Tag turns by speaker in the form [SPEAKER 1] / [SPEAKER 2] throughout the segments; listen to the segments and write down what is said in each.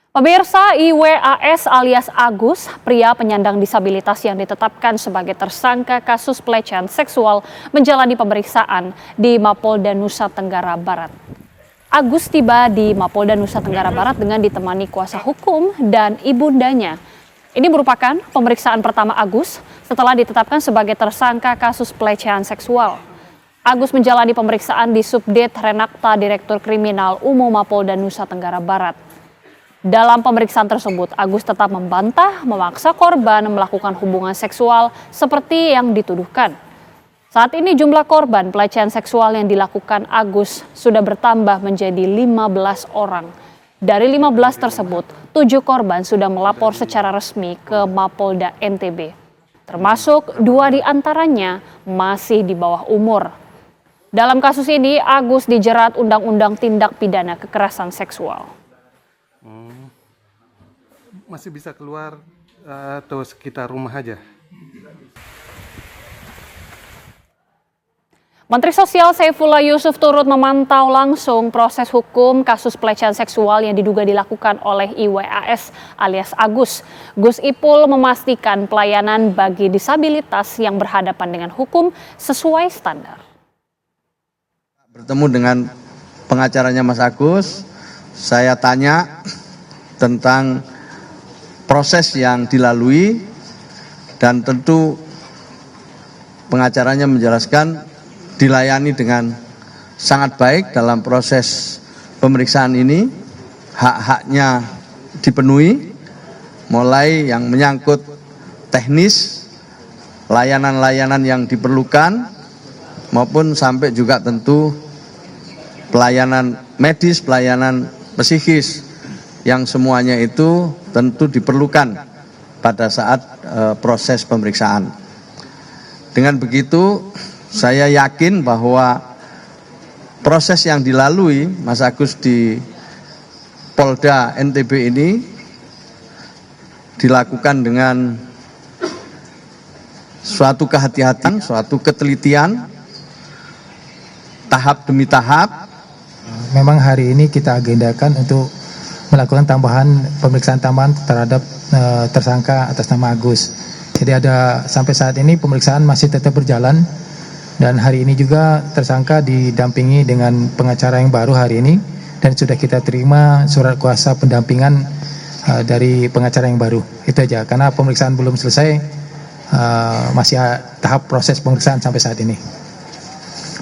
[SPEAKER 1] Pemirsa, IWAS alias Agus, pria penyandang disabilitas yang ditetapkan sebagai tersangka kasus pelecehan seksual menjalani pemeriksaan di Mapolda Nusa Tenggara Barat. Agus tiba di Mapolda Nusa Tenggara Barat dengan ditemani kuasa hukum dan ibundanya. Ini merupakan pemeriksaan pertama Agus setelah ditetapkan sebagai tersangka kasus pelecehan seksual. Agus menjalani pemeriksaan di Subdit Renakta Direktur Kriminal Umum Mapolda Nusa Tenggara Barat. Dalam pemeriksaan tersebut, Agus tetap membantah memaksa korban melakukan hubungan seksual seperti yang dituduhkan. Saat ini jumlah korban pelecehan seksual yang dilakukan Agus sudah bertambah menjadi 15 orang. Dari 15 tersebut, 7 korban sudah melapor secara resmi ke Mapolda NTB. Termasuk 2 diantaranya masih di bawah umur. Dalam kasus ini, Agus dijerat Undang-Undang Tindak Pidana Kekerasan Seksual.
[SPEAKER 2] Masih bisa keluar atau sekitar rumah aja.
[SPEAKER 1] Menteri Sosial Saifullah Yusuf turut memantau langsung proses hukum kasus pelecehan seksual yang diduga dilakukan oleh IWAS alias Agus. Gus Ipul memastikan pelayanan bagi disabilitas yang berhadapan dengan hukum sesuai standar.
[SPEAKER 3] Bertemu dengan pengacaranya Mas Agus, saya tanya tentang proses yang dilalui dan tentu pengacaranya menjelaskan dilayani dengan sangat baik dalam proses pemeriksaan ini, hak-haknya dipenuhi, mulai yang menyangkut teknis, layanan-layanan yang diperlukan, maupun sampai juga tentu pelayanan medis, pelayanan psikis, yang semuanya itu tentu diperlukan pada saat proses pemeriksaan. Dengan begitu, saya yakin bahwa proses yang dilalui Mas Agus di Polda NTB ini dilakukan dengan suatu kehati-hatian, suatu ketelitian, tahap demi tahap.
[SPEAKER 4] Memang hari ini kita agendakan untuk melakukan pemeriksaan tambahan terhadap tersangka atas nama Agus. Jadi sampai saat ini pemeriksaan masih tetap berjalan dan hari ini juga tersangka didampingi dengan pengacara yang baru hari ini dan sudah kita terima surat kuasa pendampingan dari pengacara yang baru. Itu aja karena pemeriksaan belum selesai, masih tahap proses pemeriksaan sampai saat ini.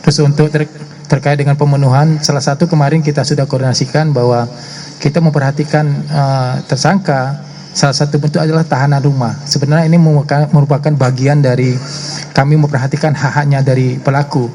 [SPEAKER 4] Terus untuk terkait dengan pemenuhan, salah satu kemarin kita sudah koordinasikan bahwa kita memperhatikan tersangka, salah satu bentuk adalah tahanan rumah. Sebenarnya ini merupakan bagian dari kami memperhatikan hak-haknya dari pelaku.